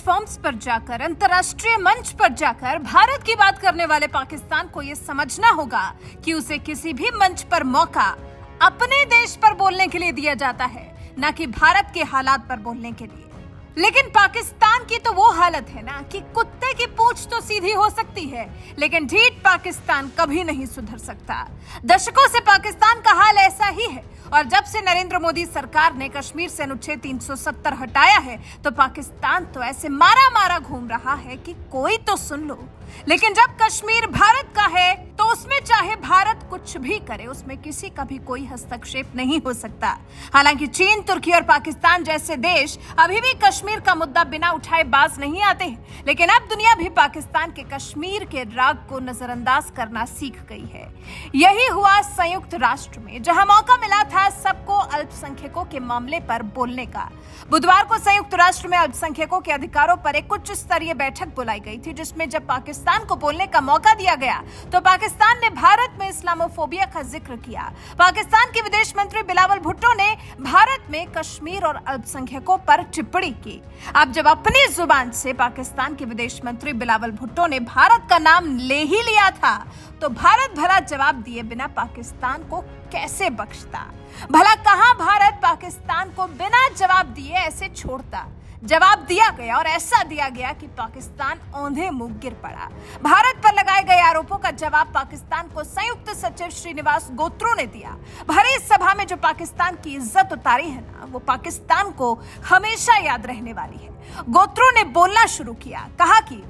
Platforms पर जाकर, अंतर्राष्ट्रीय मंच पर जाकर भारत की बात करने वाले पाकिस्तान को यह समझना होगा कि उसे किसी भी मंच पर मौका अपने देश पर बोलने के लिए दिया जाता है, न कि भारत के हालात पर बोलने के लिए। लेकिन पाकिस्तान की तो वो हालत है ना कि कुत्ते की पूंछ तो सीधी हो सकती है, लेकिन ढीठ पाकिस्तान कभी नहीं सुधर सकता। दशकों से पाकिस्तान का हाल ऐसा ही है, और जब से नरेंद्र मोदी सरकार ने कश्मीर से अनुच्छेद 370 हटाया है तो पाकिस्तान तो ऐसे मारा मारा घूम रहा है कि कोई तो सुन लो। लेकिन जब कश्मीर भारत का है तो उसमें चाहे भारत कुछ भी करे, उसमें किसी का भी कोई हस्तक्षेप नहीं हो सकता। हालांकि चीन, तुर्की और पाकिस्तान जैसे देश अभी भी कश्मीर का मुद्दा बिना उठाए बाज नहीं आते हैं, लेकिन अब दुनिया भी पाकिस्तान के कश्मीर के राग को नजरअंदाज करना सीख गई है। यही हुआ संयुक्त राष्ट्र में, जहां मौका मिला था सबको अल्पसंख्यकों के मामले पर बोलने का। बुधवार को संयुक्त राष्ट्र में अल्पसंख्यकों के अधिकारों पर एक उच्च स्तरीय बैठक बुलाई गई थी, जिसमें जब पाकिस्तान को बोलने का मौका दिया गया तो पाकिस्तान ने भारत में इस्लामोफोबिया का जिक्र किया। पाकिस्तान के विदेश मंत्री बिलावल भुट्टो ने भारत में कश्मीर और अल्पसंख्यकों पर टिप्पणी की। अब जब अपनी जुबान से पाकिस्तान के विदेश मंत्री बिलावल भुट्टो ने भारत का नाम ले ही लिया था तो भारत भला जवाब दिए बिना पाकिस्तान को कैसे बख्शता? भला कहां भारत पाकिस्तान को बिना जवाब दिए ऐसे छोड़ता? जवाब दिया गया, और ऐसा दिया गया कि पाकिस्तान औंधे मुंह गिर पड़ा। भारत पर लगाए गए आरोपों का जवाब पाकिस्तान को संयुक्त सचिव श्रीनिवास गोत्रू ने दिया। भरी सभा में जो पाकिस्तान की इज्जत उतारी है ना, वो पाकिस्तान को हमेशा याद रहने वाली है। गोत्रू ने बोलना शुरू किया, कहा कि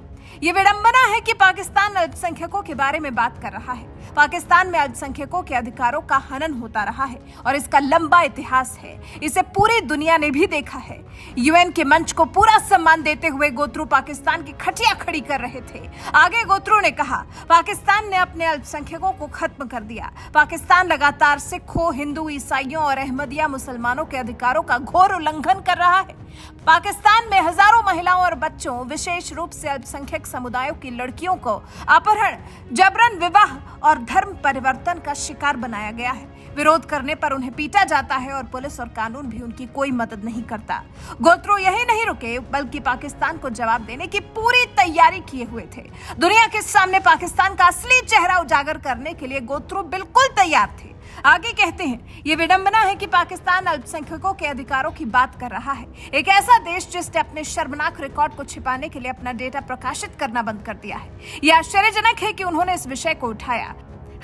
ये विडंबना है कि पाकिस्तान अल्पसंख्यकों के बारे में बात कर रहा है। पाकिस्तान में अल्पसंख्यकों के अधिकारों का हनन होता रहा है और इसका लंबा इतिहास है। इसे पूरी दुनिया ने भी देखा है। यूएन के मंच को पूरा सम्मान देते हुए गोत्रू पाकिस्तान की खटिया खड़ी कर रहे थे। आगे गोत्रू ने कहा, पाकिस्तान ने अपने अल्पसंख्यकों को खत्म कर दिया। पाकिस्तान लगातार सिखों, हिंदू, ईसाइयों और अहमदिया मुसलमानों के अधिकारों का घोर उल्लंघन कर रहा है। पाकिस्तान में हजारों महिलाओं और बच्चों, विशेष रूप से अल्पसंख्यक समुदायों की लड़कियों को अपहरण, जबरन विवाह और धर्म परिवर्तन का शिकार बनाया गया है। विरोध करने पर उन्हें पीटा जाता है और पुलिस और कानून भी उनकी कोई मदद नहीं करता। गोत्रू यही नहीं रुके, बल्कि पाकिस्तान को जवाब देने की पूरी तैयारी किए हुए थे। दुनिया के सामने पाकिस्तान का असली चेहरा उजागर करने के लिए गोत्रू बिल्कुल तैयार थे। आगे कहते हैं, ये विडंबना है कि पाकिस्तान अल्पसंख्यकों के अधिकारों की बात कर रहा है। एक ऐसा देश जिसने अपने शर्मनाक रिकॉर्ड को छिपाने के लिए अपना डेटा प्रकाशित करना बंद कर दिया है। यह आश्चर्यजनक है कि उन्होंने इस विषय को उठाया।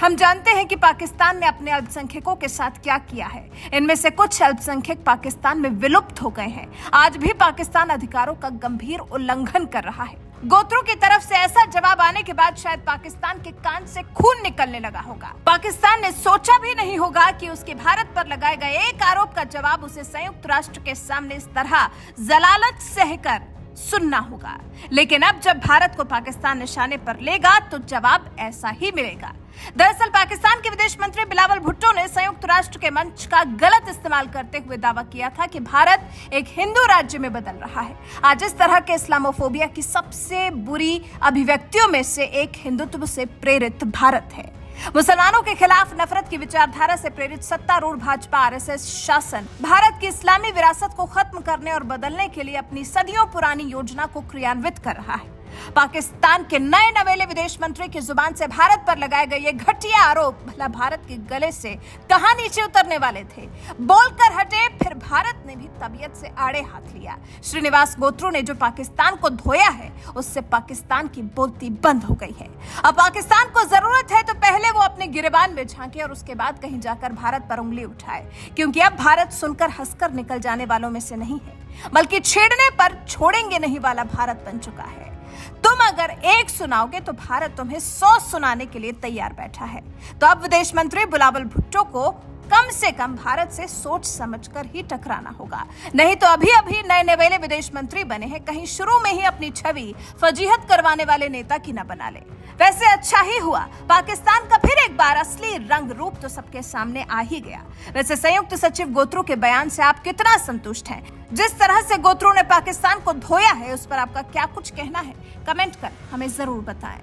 हम जानते हैं कि पाकिस्तान ने अपने अल्पसंख्यकों के साथ क्या किया है। इनमें से कुछ अल्पसंख्यक पाकिस्तान में विलुप्त हो गए हैं। आज भी पाकिस्तान अधिकारों का गंभीर उल्लंघन कर रहा है। गोत्रू की तरफ से ऐसा जवाब आने के बाद शायद पाकिस्तान के कान से खून निकलने लगा होगा। पाकिस्तान ने सोचा भी नहीं होगा कि उसके भारत पर लगाए गए एक आरोप का जवाब उसे संयुक्त राष्ट्र के सामने इस तरह जलालत सहकर सुनना होगा। लेकिन अब जब भारत को पाकिस्तान निशाने पर लेगा तो जवाब ऐसा ही मिलेगा। दरअसल पाकिस्तान के विदेश मंत्री बिलावल भुट्टो ने संयुक्त राष्ट्र के मंच का गलत इस्तेमाल करते हुए दावा किया था कि भारत एक हिंदू राज्य में बदल रहा है। आज इस तरह के इस्लामोफोबिया की सबसे बुरी अभिव्यक्तियों में से एक हिंदुत्व से प्रेरित भारत है। मुसलमानों के खिलाफ नफरत की विचारधारा से प्रेरित सत्तारूढ़ भाजपा आरएसएस शासन भारत की इस्लामी विरासत को खत्म करने और बदलने के लिए अपनी सदियों पुरानी योजना को क्रियान्वित कर रहा है। पाकिस्तान के नए नवेले विदेश मंत्री की जुबान से भारत पर लगाए गए ये घटिया आरोप भला भारत के गले से कहां नीचे उतरने वाले थे? बोलकर हटे, फिर भारत ने भी तबीयत से आड़े हाथ लिया। श्रीनिवास गोत्रू ने जो पाकिस्तान को धोया है, उससे पाकिस्तान की बोलती बंद हो गई है। अब पाकिस्तान को जरूरत है तो पहले वो अपने गिरेबान में झांके और उसके बाद कहीं जाकर भारत पर उंगली उठाए, क्योंकि अब भारत सुनकर हंसकर निकल जाने वालों में से नहीं है, बल्कि छेड़ने पर छोड़ेंगे नहीं वाला भारत बन चुका है। तुम अगर एक सुनाओगे तो भारत तुम्हें 100 सुनाने के लिए तैयार बैठा है। तो अब विदेश मंत्री बिलावल भुट्टो को कम से कम भारत से सोच समझकर ही टकराना होगा, नहीं तो अभी अभी नए नवेले विदेश मंत्री बने हैं, कहीं शुरू में ही अपनी छवि फजीहत करवाने वाले नेता की न बना ले। वैसे अच्छा ही हुआ, पाकिस्तान का फिर एक बार असली रंग रूप तो सबके सामने आ ही गया। वैसे संयुक्त सचिव गोत्रू के बयान से आप कितना संतुष्ट हैं? जिस तरह से गोत्रू ने पाकिस्तान को धोया है, उस पर आपका क्या कुछ कहना है? कमेंट कर हमें जरूर बताएं।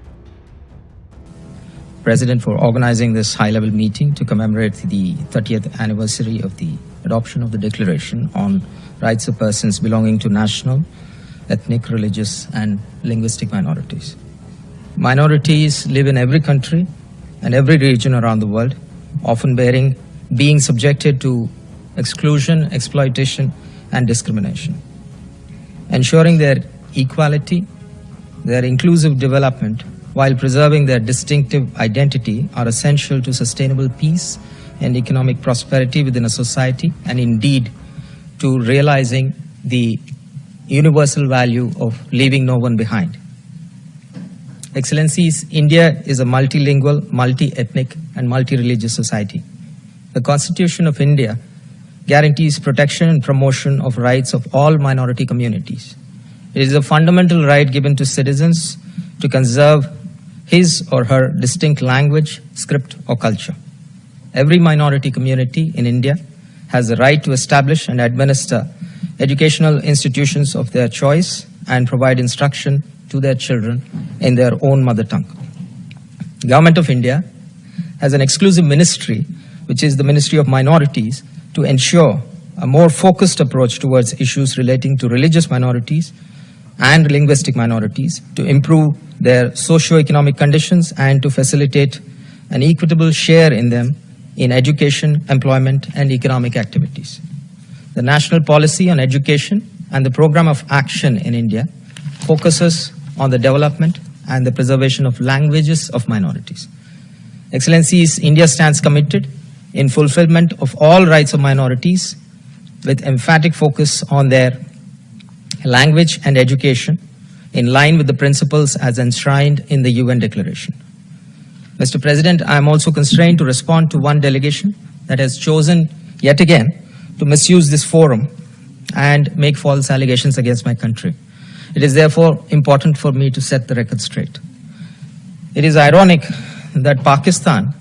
President for organizing this high-level meeting to commemorate the 30th anniversary of the adoption of the Declaration on Rights of Persons Belonging to National, ethnic, religious, and linguistic minorities. Minorities live in every country and every region around the world, often being subjected to exclusion, exploitation, and discrimination. Ensuring their equality, their inclusive development, while preserving their distinctive identity, are essential to sustainable peace and economic prosperity within a society, and indeed to realizing the universal value of leaving no one behind. Excellencies, India is a multilingual, multi-ethnic, and multi-religious society. The Constitution of India guarantees protection and promotion of rights of all minority communities. It is a fundamental right given to citizens to conserve his or her distinct language, script, or culture. Every minority community in India has the right to establish and administer educational institutions of their choice and provide instruction to their children in their own mother tongue. The Government of India has an exclusive ministry, which is the Ministry of Minorities, to ensure a more focused approach towards issues relating to religious minorities and linguistic minorities, to improve their socio-economic conditions and to facilitate an equitable share in them in education, employment, and economic activities. The National Policy on Education and the Program of Action in India focuses on the development and the preservation of languages of minorities. Excellencies, India stands committed in fulfillment of all rights of minorities with emphatic focus on their language and education in line with the principles as enshrined in the UN Declaration. Mr. President, I am also constrained to respond to one delegation that has chosen yet again to misuse this forum and make false allegations against my country. It is therefore important for me to set the record straight. It is ironic that Pakistan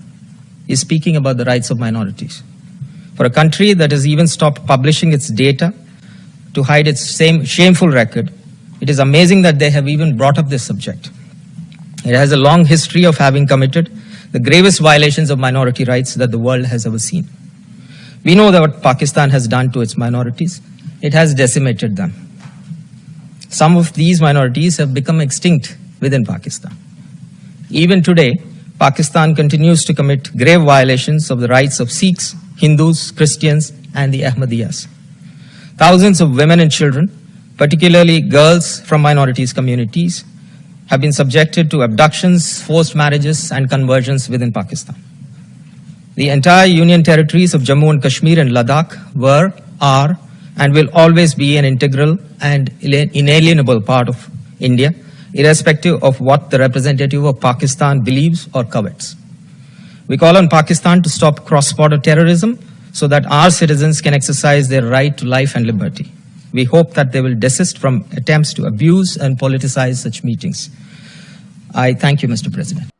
is speaking about the rights of minorities. For a country that has even stopped publishing its data to hide its shameful record, it is amazing that they have even brought up this subject. It has a long history of having committed the gravest violations of minority rights that the world has ever seen. We know that what Pakistan has done to its minorities. It has decimated them. Some of these minorities have become extinct within Pakistan. Even today, Pakistan continues to commit grave violations of the rights of Sikhs, Hindus, Christians, and the Ahmadiyyas. Thousands of women and children, particularly girls from minorities communities, have been subjected to abductions, forced marriages, and conversions within Pakistan. The entire Union territories of Jammu and Kashmir and Ladakh were, are, and will always be an integral and inalienable part of India, irrespective of what the representative of Pakistan believes or covets. We call on Pakistan to stop cross-border terrorism so that our citizens can exercise their right to life and liberty. We hope that they will desist from attempts to abuse and politicize such meetings. I thank you, Mr. President.